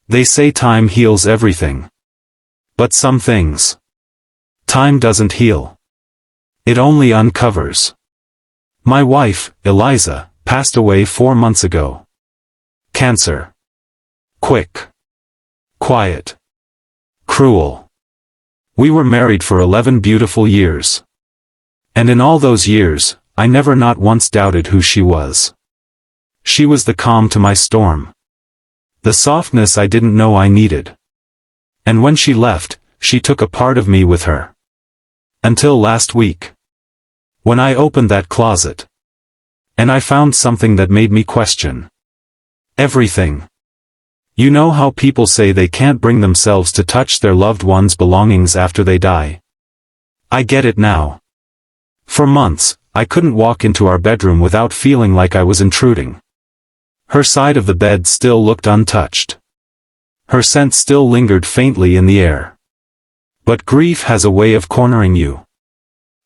They say time heals everything. But some things, time doesn't heal. It only uncovers. My wife, Eliza, passed away 4 months ago. Cancer. Quick. Quiet. Cruel. We were married for 11 beautiful years. And in all those years, I never not once doubted who she was. She was the calm to my storm. The softness I didn't know I needed. And when she left, she took a part of me with her. Until last week. When I opened that closet. And I found something that made me question everything. You know how people say they can't bring themselves to touch their loved one's belongings after they die? I get it now. For months, I couldn't walk into our bedroom without feeling like I was intruding. Her side of the bed still looked untouched. Her scent still lingered faintly in the air. But grief has a way of cornering you.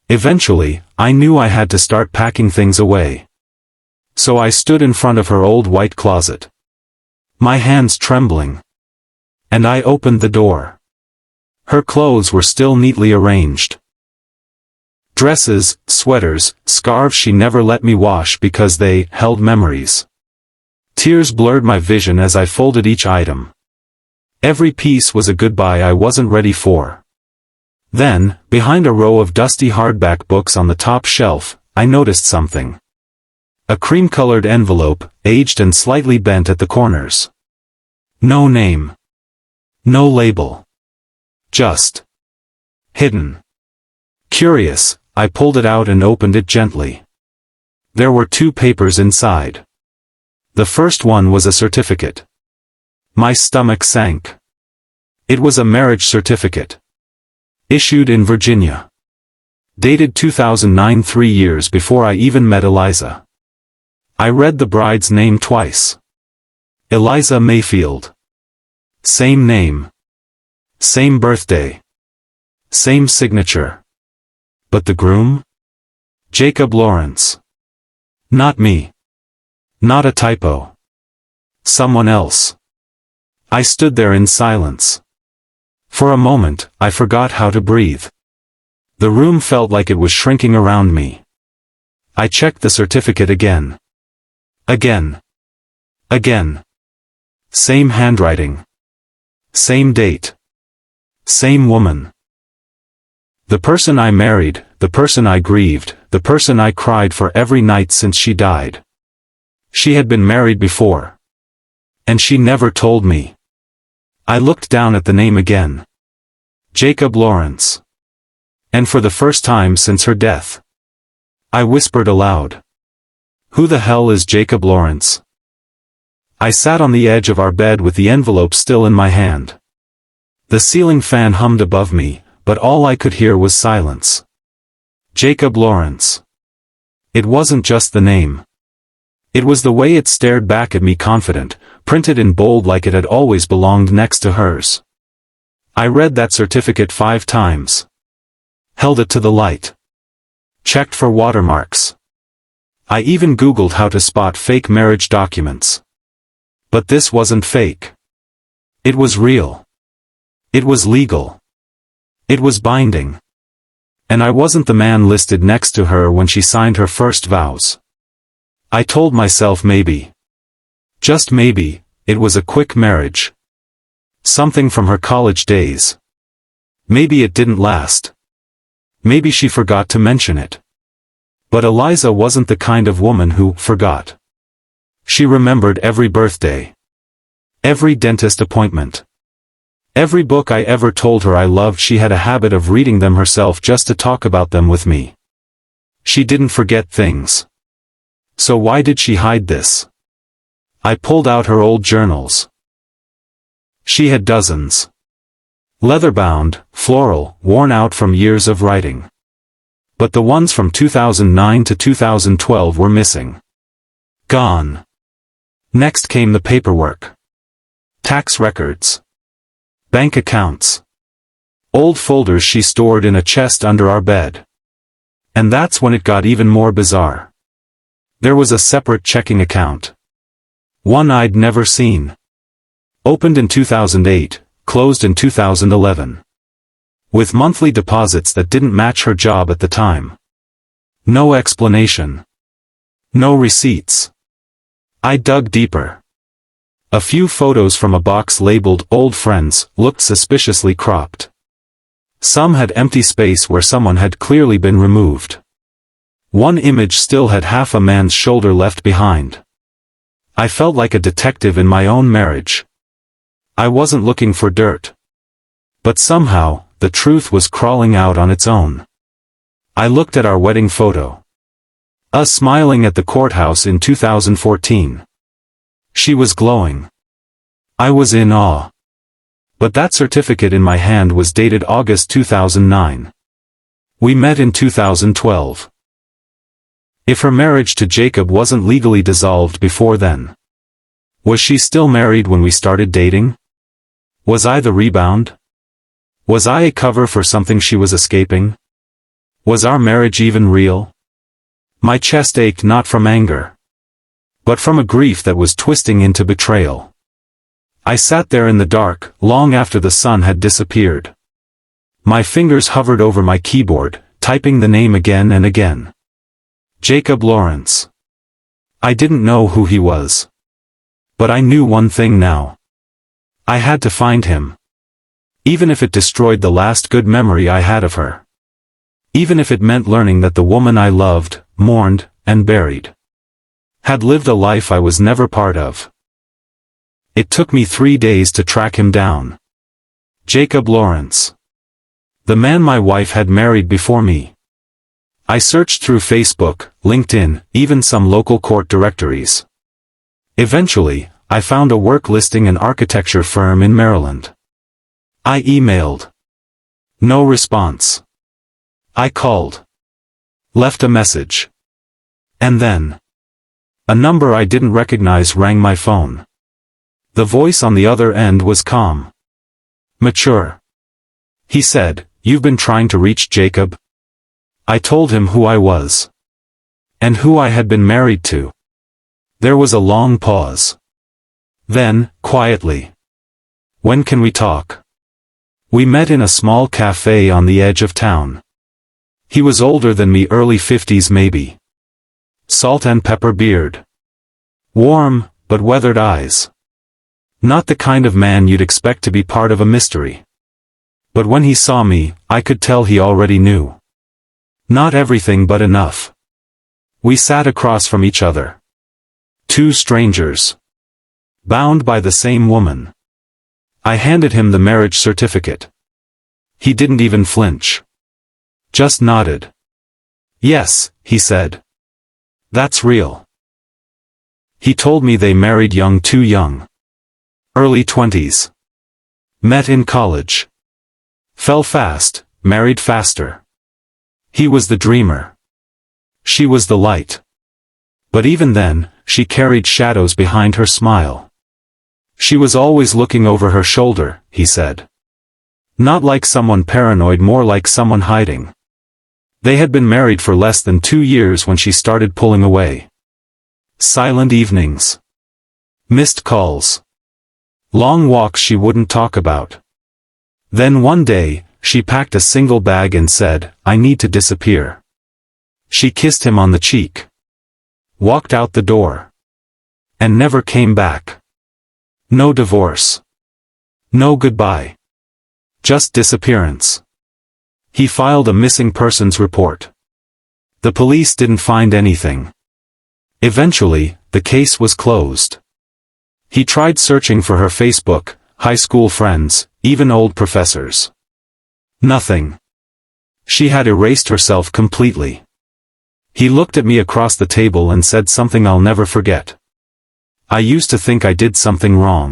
Eventually, I knew I had to start packing things away. So I stood in front of her old white closet, my hands trembling. And I opened the door. Her clothes were still neatly arranged. Dresses, sweaters, scarves she never let me wash because they held memories. Tears blurred my vision as I folded each item. Every piece was a goodbye I wasn't ready for. Then, behind a row of dusty hardback books on the top shelf, I noticed something. A cream-colored envelope, aged and slightly bent at the corners. No name. No label. Just hidden. Curious, I pulled it out and opened it gently. There were 2 papers inside. The first one was a certificate. My stomach sank. It was a marriage certificate. Issued in Virginia. Dated 2009, 3 years before I even met Eliza. I read the bride's name twice. Eliza Mayfield. Same name. Same birthday. Same signature. But the groom? Jacob Lawrence. Not me. Not a typo. Someone else. I stood there in silence. For a moment, I forgot how to breathe. The room felt like it was shrinking around me. I checked the certificate again. Again. Again. Same handwriting. Same date. Same woman. The person I married, the person I grieved, the person I cried for every night since she died. She had been married before. And she never told me. I looked down at the name again. Jacob Lawrence. And for the first time since her death, I whispered aloud. Who the hell is Jacob Lawrence? I sat on the edge of our bed with the envelope still in my hand. The ceiling fan hummed above me, but all I could hear was silence. Jacob Lawrence. It wasn't just the name. It was the way it stared back at me, confident, printed in bold like it had always belonged next to hers. I read that certificate 5 times. Held it to the light. Checked for watermarks. I even Googled how to spot fake marriage documents. But this wasn't fake. It was real. It was legal. It was binding. And I wasn't the man listed next to her when she signed her first vows. I told myself maybe. Just maybe, it was a quick marriage. Something from her college days. Maybe it didn't last. Maybe she forgot to mention it. But Eliza wasn't the kind of woman who forgot. She remembered every birthday. Every dentist appointment. Every book I ever told her I loved. She had a habit of reading them herself just to talk about them with me. She didn't forget things. So why did she hide this? I pulled out her old journals. She had dozens. Leather-bound, floral, worn out from years of writing. But the ones from 2009 to 2012 were missing. Gone. Next came the paperwork. Tax records. Bank accounts. Old folders she stored in a chest under our bed. And that's when it got even more bizarre. There was a separate checking account. One I'd never seen. Opened in 2008, closed in 2011. With monthly deposits that didn't match her job at the time. No explanation. No receipts. I dug deeper. A few photos from a box labeled Old Friends looked suspiciously cropped. Some had empty space where someone had clearly been removed. One image still had half a man's shoulder left behind. I felt like a detective in my own marriage. I wasn't looking for dirt. But somehow, the truth was crawling out on its own. I looked at our wedding photo. Us smiling at the courthouse in 2014. She was glowing. I was in awe. But that certificate in my hand was dated August 2009. We met in 2012. If her marriage to Jacob wasn't legally dissolved before then, was she still married when we started dating? Was I the rebound? Was I a cover for something she was escaping? Was our marriage even real? My chest ached not from anger, but from a grief that was twisting into betrayal. I sat there in the dark, long after the sun had disappeared. My fingers hovered over my keyboard, typing the name again and again. Jacob Lawrence. I didn't know who he was. But I knew one thing now. I had to find him. Even if it destroyed the last good memory I had of her. Even if it meant learning that the woman I loved, mourned, and buried, had lived a life I was never part of. It took me 3 days to track him down. Jacob Lawrence. The man my wife had married before me. I searched through Facebook, LinkedIn, even some local court directories. Eventually, I found a work listing an architecture firm in Maryland. I emailed. No response. I called. Left a message. And then, a number I didn't recognize rang my phone. The voice on the other end was calm. Mature. He said, "You've been trying to reach Jacob?" I told him who I was. And who I had been married to. There was a long pause. Then, quietly. "When can we talk?" We met in a small cafe on the edge of town. He was older than me, early 50s maybe. Salt and pepper beard. Warm, but weathered eyes. Not the kind of man you'd expect to be part of a mystery. But when he saw me, I could tell he already knew. Not everything but enough. We sat across from each other. Two strangers. Bound by the same woman. I handed him the marriage certificate. He didn't even flinch. Just nodded. "Yes," he said. "That's real." He told me they married young, too young. Early 20s. Met in college. Fell fast, married faster. He was the dreamer. She was the light. But even then, she carried shadows behind her smile. She was always looking over her shoulder, he said. Not like someone paranoid, more like someone hiding. They had been married for less than 2 years when she started pulling away. Silent evenings. Missed calls. Long walks she wouldn't talk about. Then one day, she packed a single bag and said, "I need to disappear." She kissed him on the cheek. Walked out the door. And never came back. No divorce. No goodbye. Just disappearance. He filed a missing persons report. The police didn't find anything. Eventually, the case was closed. He tried searching for her Facebook, high school friends, even old professors. Nothing. She had erased herself completely. He looked at me across the table and said something I'll never forget. "I used to think I did something wrong.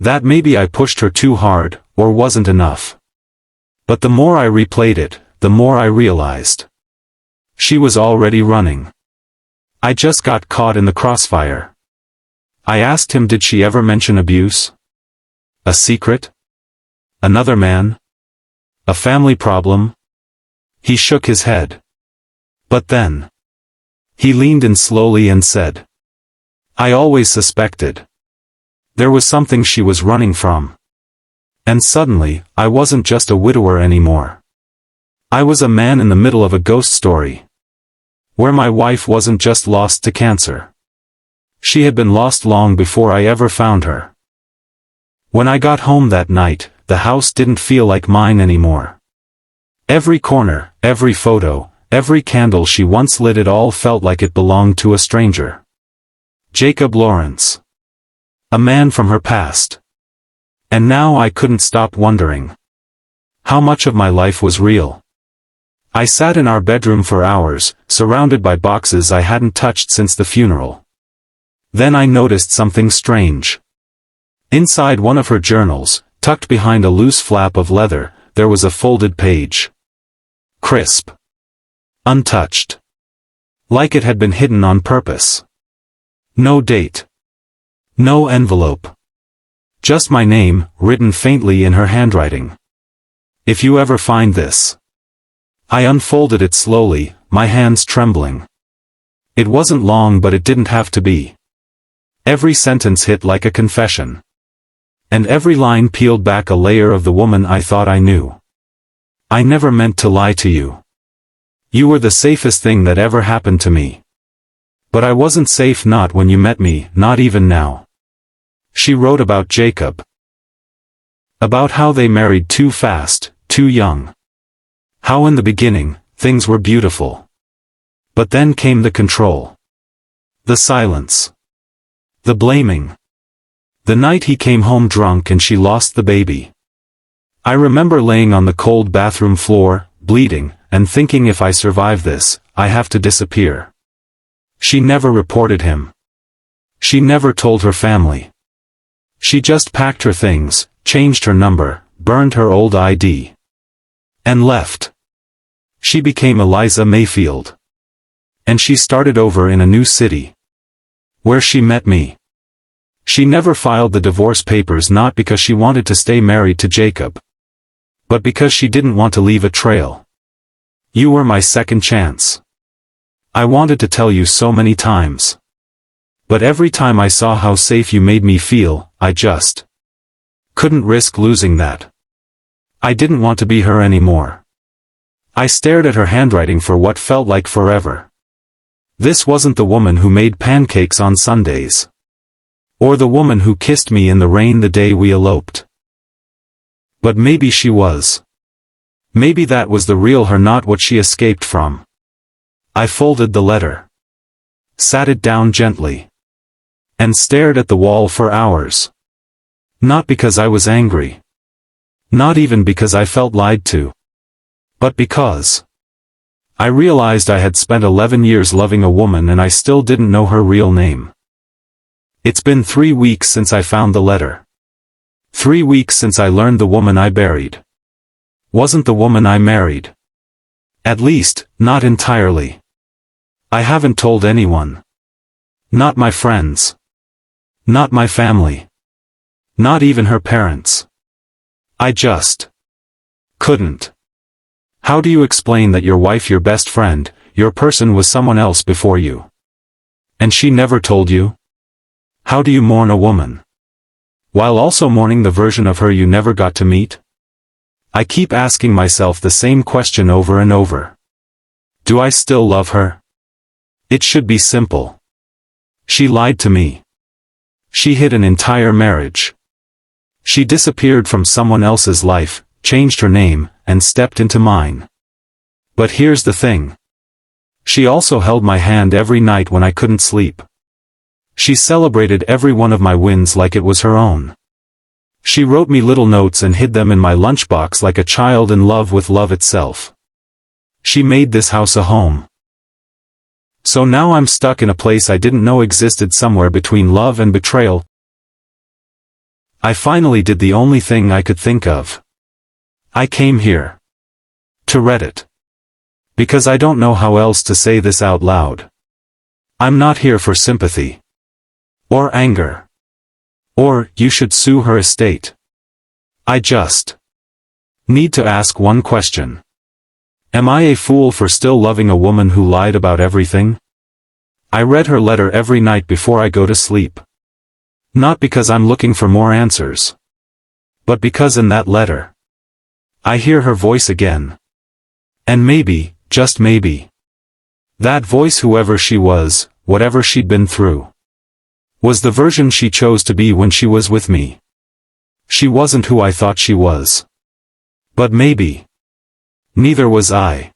That maybe I pushed her too hard, or wasn't enough. But the more I replayed it, the more I realized. She was already running. I just got caught in the crossfire." I asked him, did she ever mention abuse? A secret? Another man? A family problem? He shook his head. But then, he leaned in slowly and said, "I always suspected. There was something she was running from. And suddenly, I wasn't just a widower anymore. I was a man in the middle of a ghost story. Where my wife wasn't just lost to cancer. She had been lost long before I ever found her. When I got home that night, the house didn't feel like mine anymore. Every corner, every photo, every candle she once lit, it all felt like it belonged to a stranger. Jacob Lawrence. A man from her past. And now I couldn't stop wondering. How much of my life was real? I sat in our bedroom for hours, surrounded by boxes I hadn't touched since the funeral. Then I noticed something strange. Inside one of her journals, tucked behind a loose flap of leather, there was a folded page. Crisp. Untouched. Like it had been hidden on purpose. No date. No envelope. Just my name, written faintly in her handwriting. If you ever find this. I unfolded it slowly, my hands trembling. It wasn't long, but it didn't have to be. Every sentence hit like a confession. And every line peeled back a layer of the woman I thought I knew. I never meant to lie to you. You were the safest thing that ever happened to me. But I wasn't safe, not when you met me, not even now. She wrote about Jacob. About how they married too fast, too young. How in the beginning, things were beautiful. But then came the control. The silence. The blaming. The night he came home drunk and she lost the baby. I remember laying on the cold bathroom floor, bleeding, and thinking, if I survive this, I have to disappear. She never reported him. She never told her family. She just packed her things, changed her number, burned her old ID. And left. She became Eliza Mayfield. And she started over in a new city. Where she met me. She never filed the divorce papers, not because she wanted to stay married to Jacob. But because she didn't want to leave a trail. You were my second chance. I wanted to tell you so many times. But every time I saw how safe you made me feel, I just couldn't risk losing that. I didn't want to be her anymore. I stared at her handwriting for what felt like forever. This wasn't the woman who made pancakes on Sundays. Or the woman who kissed me in the rain the day we eloped. But maybe she was. Maybe that was the real her, not what she escaped from. I folded the letter. Sat it down gently. And stared at the wall for hours. Not because I was angry. Not even because I felt lied to. But because I realized I had spent 11 years loving a woman and I still didn't know her real name. It's been 3 weeks since I found the letter. 3 weeks since I learned the woman I buried wasn't the woman I married. At least, not entirely. I haven't told anyone. Not my friends. Not my family. Not even her parents. I just couldn't. How do you explain that your wife, your best friend, your person was someone else before you? And she never told you? How do you mourn a woman while also mourning the version of her you never got to meet? I keep asking myself the same question over and over. Do I still love her? It should be simple. She lied to me. She hid an entire marriage. She disappeared from someone else's life, changed her name, and stepped into mine. But here's the thing. She also held my hand every night when I couldn't sleep. She celebrated every one of my wins like it was her own. She wrote me little notes and hid them in my lunchbox like a child in love with love itself. She made this house a home. So now I'm stuck in a place I didn't know existed, somewhere between love and betrayal. I finally did the only thing I could think of. I came here to Reddit. Because I don't know how else to say this out loud. I'm not here for sympathy. Or anger. Or, you should sue her estate. I just need to ask one question. Am I a fool for still loving a woman who lied about everything? I read her letter every night before I go to sleep. Not because I'm looking for more answers. But because in that letter, I hear her voice again. And maybe, just maybe, that voice, whoever she was, whatever she'd been through, was the version she chose to be when she was with me. She wasn't who I thought she was. But maybe neither was I.